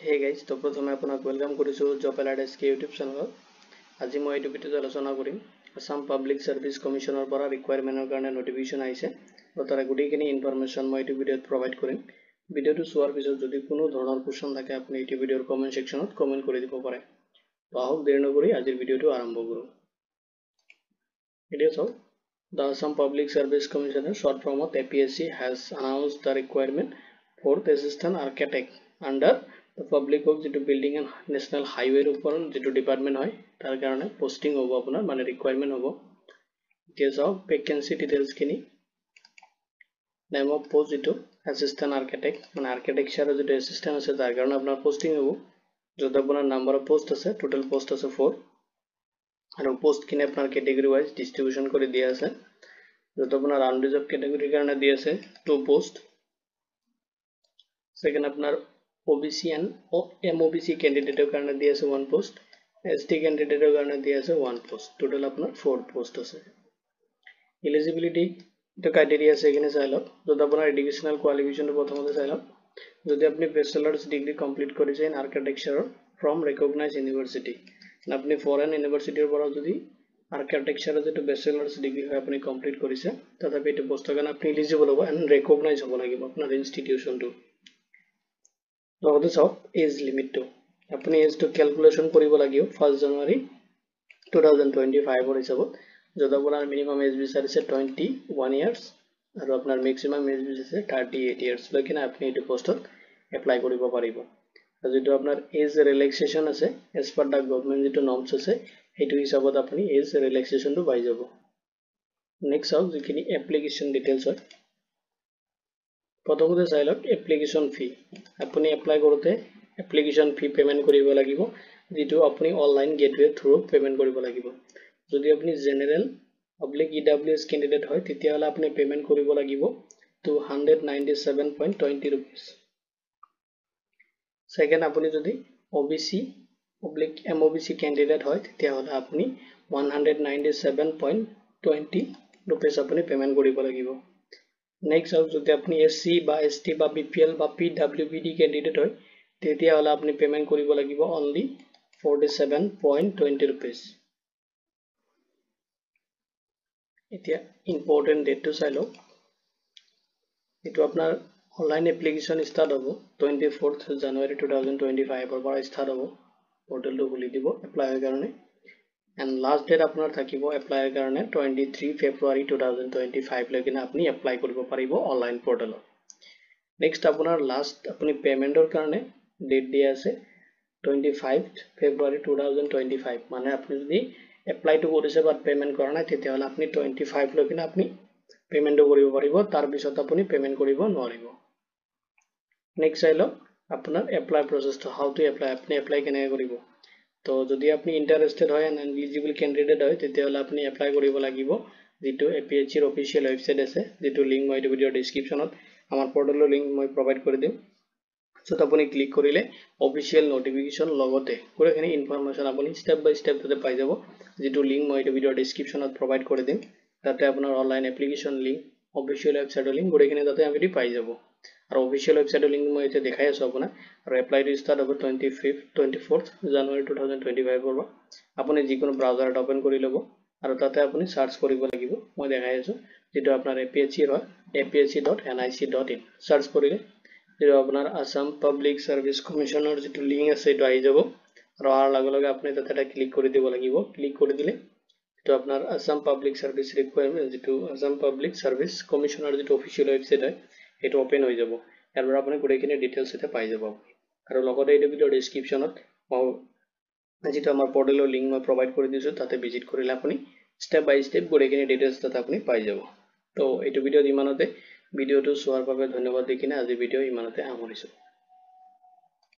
Hey guys, তো প্ৰথমে আপোনাক ওয়েলকাম কৰিছো জব এলাৰ্ট এছকে ইউটিউব চেনেলত। আজি মই এই ভিডিঅ'ত আলোচনা কৰিম আসাম পাব্লিক সাৰ্ভিস কমিশনৰ পৰা ৰিকুৱাৰমেন্টৰ কাৰণে নটিফিকেশন আহিছে। তো তাৰ গুটিখিনি ইনফৰমেশন মই এই ভিডিঅ'ত প্ৰভাইড কৰিম। ভিডিঅ'টো চোৱাৰ পিছত যদি কোনো ধৰণৰ কোৱেশ্চন থাকে আপুনি এই ভিডিঅ'ৰ কমেন্ট সেকশনত কমেন্ট কৰি দিব পাৰে। তো আহক দেৰি নকৰি আজিৰ ভিডিঅ'টো আৰম্ভ কৰো। ভিডিঅ' চাওক। The Assam Public Service Commissioner, short form of APSC, has announced the requirement for the assistant architect under the public works যেটো building and national highway ওপৰত যেটো ডিপাৰ্টমেন্ট হয় তাৰ কাৰণে পোস্টিং হ'ব আপোনাৰ মানে ৰিকুৱাৰমেন্ট হ'ব। এতিয়া চাওক ভ্যাকেন্সি ডিটেইলছ খিনি। নেম অফ পোষ্ট যেটো assistant architect মানে আৰ্কিটেকচাৰৰ যেটো assistant আছে তাৰ কাৰণে আপোনাৰ পোস্টিং হ'ব। যত আপোনাৰ নাম্বাৰ অফ পোষ্ট আছে টোটাল পোষ্ট আছে 4 আৰু পোষ্ট খিনি আপোনাৰ ক্যাটাগৰি ওয়াইজ ডিস্ট্ৰিবিউশন কৰি দিয়া আছে। যত আপোনাৰ আনৰিজাৰ্ভ ক্যাটাগৰিৰ কাৰণে দিয়া আছে 2 পোষ্ট। সেকেন্ড আপোনাৰ OBC and MOBC ক্যান্ডিডেটৰ কাৰণে দিয়া আছে 1 পোষ্ট। ST ক্যান্ডিডেটৰ কাৰণে দিয়া আছে 1 পোষ্ট। টোটাল আপোনাৰ 4 পোষ্ট আছে। এলিজিবিলিটি তো ক্ৰাইটেৰিয়া আছে এখানে চাই লওক। যত আপোনাৰ এডুকেশনাল কোৱালিফিকেশনটো প্ৰথমতে চাই লওক। যদি আপনি ব্যাচেলাৰ্স ডিগ্ৰি কমপ্লিট কৰিছে in architecture from recognised university আপনি ফৰেন ইউনিভাৰ্সিটিৰ পৰা যদি আৰ্কিটেকচাৰৰ যেটো ব্যাচেলাৰ্স ডিগ্ৰি হয় আপনি কমপ্লিট কৰিছে তথাপি এটো পোষ্টৰ কাৰণে আপনি এলিজিবল হ'ব এন্ড ৰিকগনাইজ হ'ব লাগিব আপোনাৰ ইনষ্টিটিউশনটো। লগতে চাওক এজ লিমিটটো আপনি এজটো ক্যালকুলেশন কৰিব লাগিব 1 জানুৱাৰী 2025 ৰ হিচাপত। যত আপোনাৰ মিনিমাম এজ বিচাৰিছে 21 ইয়াৰ্স আৰু আপোনাৰ ম্যাক্সিমাম এজ বিচাৰিছে 38 ইয়াৰ্স লৈকে আপনি এটো পোষ্টত এপ্লাই কৰিব পাৰিব। আৰু যেটো আপোনাৰ এজ ৰিলেক্সেশন আছে এজ পাৰ দা গভৰ্নমেন্ট যেটো নৰ্মছ আছে হেতু হিচাপত আপনি এজ ৰিলেক্সেশনটো পাই যাব। নেক্সট চাওক যিখিনি এপ্লিকেশন ডিটেইলছ হয়। প্ৰথমতে চাই লওক এপ্লিকেশন ফি আপনি এপ্লাই কৰোতে এপ্লিকেশন ফি পেমেন্ট কৰিব লাগিব যেটো আপনি অনলাইন গেটওয়ে থ্ৰু পেমেন্ট কৰিব লাগিব। যদি আপনি জেনাৰেল পাব্লিক EWS ক্যান্ডিডেট হয় তেতিয়া হলে আপনি পেমেন্ট কৰিব লাগিব 297.20 rupees। সেকেন্ড আপনি যদি OBC পাব্লিক MOBC ক্যান্ডিডেট হয় তেতিয়া হলে আপনি 197.20 rupees আপনি পেমেন্ট কৰিব লাগিব। নেক্সট আউট যদি আপনি SC বা ST বা BPL বা PWBD ক্যান্ডিডেট হয় তেতিয়া হলে আপনি পেমেন্ট কৰিব লাগিব only 47.20 rupees। এতিয়া ইম্পৰ্টেন্ট ডেটটো চাই লওক। এটো আপোনাৰ অনলাইন এপ্লিকেশন স্টাৰ্ট হ'ব 24th জানুৱাৰী 2025 ৰ পৰা স্টাৰ্ট হ'ব। পোৰ্টেলটো খুলি দিব এপ্লাইৰ কাৰণে এন্ড লাষ্ট ডেট আপোনাৰ থাকিব এপ্লাইৰ কাৰণে 23 ফেব্ৰুৱাৰী 2025 লৈকে আপনি এপ্লাই কৰিব পাৰিব অনলাইন পোৰ্টেলত। নেক্সট আপোনাৰ লাষ্ট আপনি পেমেন্টৰ কাৰণে ডেট দিয়া আছে 25 ফেব্ৰুৱাৰী 2025 মানে আপনি যদি এপ্লাইটো কৰিছে বাট পেমেন্ট কৰা নাই তেতিয়া হলে আপনি 25 লৈকে আপনি পেমেন্টটো কৰিব পাৰিব তাৰ পিছত আপনি পেমেন্ট কৰিব নোৱাৰিব। নেক্সট চাই লওক আপোনাৰ এপ্লাই প্ৰসেসটো হাউ টু এপ্লাই আপনি এপ্লাই কেনে কৰিব। তো যদি আপনি ইন্টাৰেস্টেড হয় এন্ড এলিজিবল ক্যান্ডিডেট হয় তেতিয়া হলে আপনি এপ্লাই কৰিব লাগিব যেটো APSC ৰ অফিশিয়াল ওয়েবসাইট আছে যেটো লিংক মই এই ভিডিঅ ডেসক্ৰিপশনত আমাৰ পোৰ্টেলৰ লিংক মই প্ৰভাইড কৰি দিম। সো আপুনি ক্লিক কৰিলে অফিশিয়াল নোটিফিকেশন লগতে পুৰাখিনি ইনফৰমেশন আপুনি স্টেপ বাই স্টেপ তাতে পাই যাব যেটো লিংক মই এই ভিডিঅ ডেসক্ৰিপশনত প্ৰভাইড কৰি দিম। তাতে আপোনাৰ অনলাইন এপ্লিকেশন লিংক অফিশিয়াল ওয়েবসাইটৰ লিংক পুৰাখিনি তাতে আপুনি পাই যাব। আৰু অফিশিয়াল ওয়েবসাইটৰ লিংক মই এতিয়া দেখাই আছো আপোনাক। আৰু এপ্লাইটো স্টাৰ্ট হ'ব 24th জানুৱাৰী 2025 ৰ পৰা। আপুনি যিকোনো ব্ৰাউজাৰ ওপেন কৰি লব আৰু তাতে আপুনি সাৰ্চ কৰিব লাগিব মই দেখাই আছো যেটো আপোনাৰ APSC ৰ হয় apsc.nic.in সাৰ্চ কৰিলে যেটো আপোনাৰ আসাম পাব্লিক সাৰ্ভিস কমিশনৰ যেটো লিংক আছে এটো আহি যাব আৰু আৰ লগে লগে আপুনি তাতে ক্লিক কৰি দিব লাগিব। ক্লিক কৰি দিলে তো আপনার আসাম পাব্লিক সার্ভিস রিকোয়ারমেন্ট যেটো আসাম পাব্লিক সার্ভিস কমিশনার যেটো অফিশিয়াল ওয়েবসাইট হয় এটো ওপেন হৈ যাব। এৰপৰ আপুনি গুটেখিনি ডিটেইলস এটা পাই যাব আৰু লগতে এই ভিডিঅ ডেসক্ৰিপশনত যেটো আমাৰ পোৰ্টেলৰ লিংক মই প্ৰভাইড কৰি দিছো তাতে ভিজিট কৰিলে আপুনি স্টেপ বাই স্টেপ গুটেখিনি ডিটেইলস তাতে আপুনি পাই যাব। তো এইটো ভিডিঅ ইমানতে ভিডিঅটো চোৱাৰ বাবে ধন্যবাদ দিকিনে আজি ভিডিঅ ইমানতে সামৰিছো।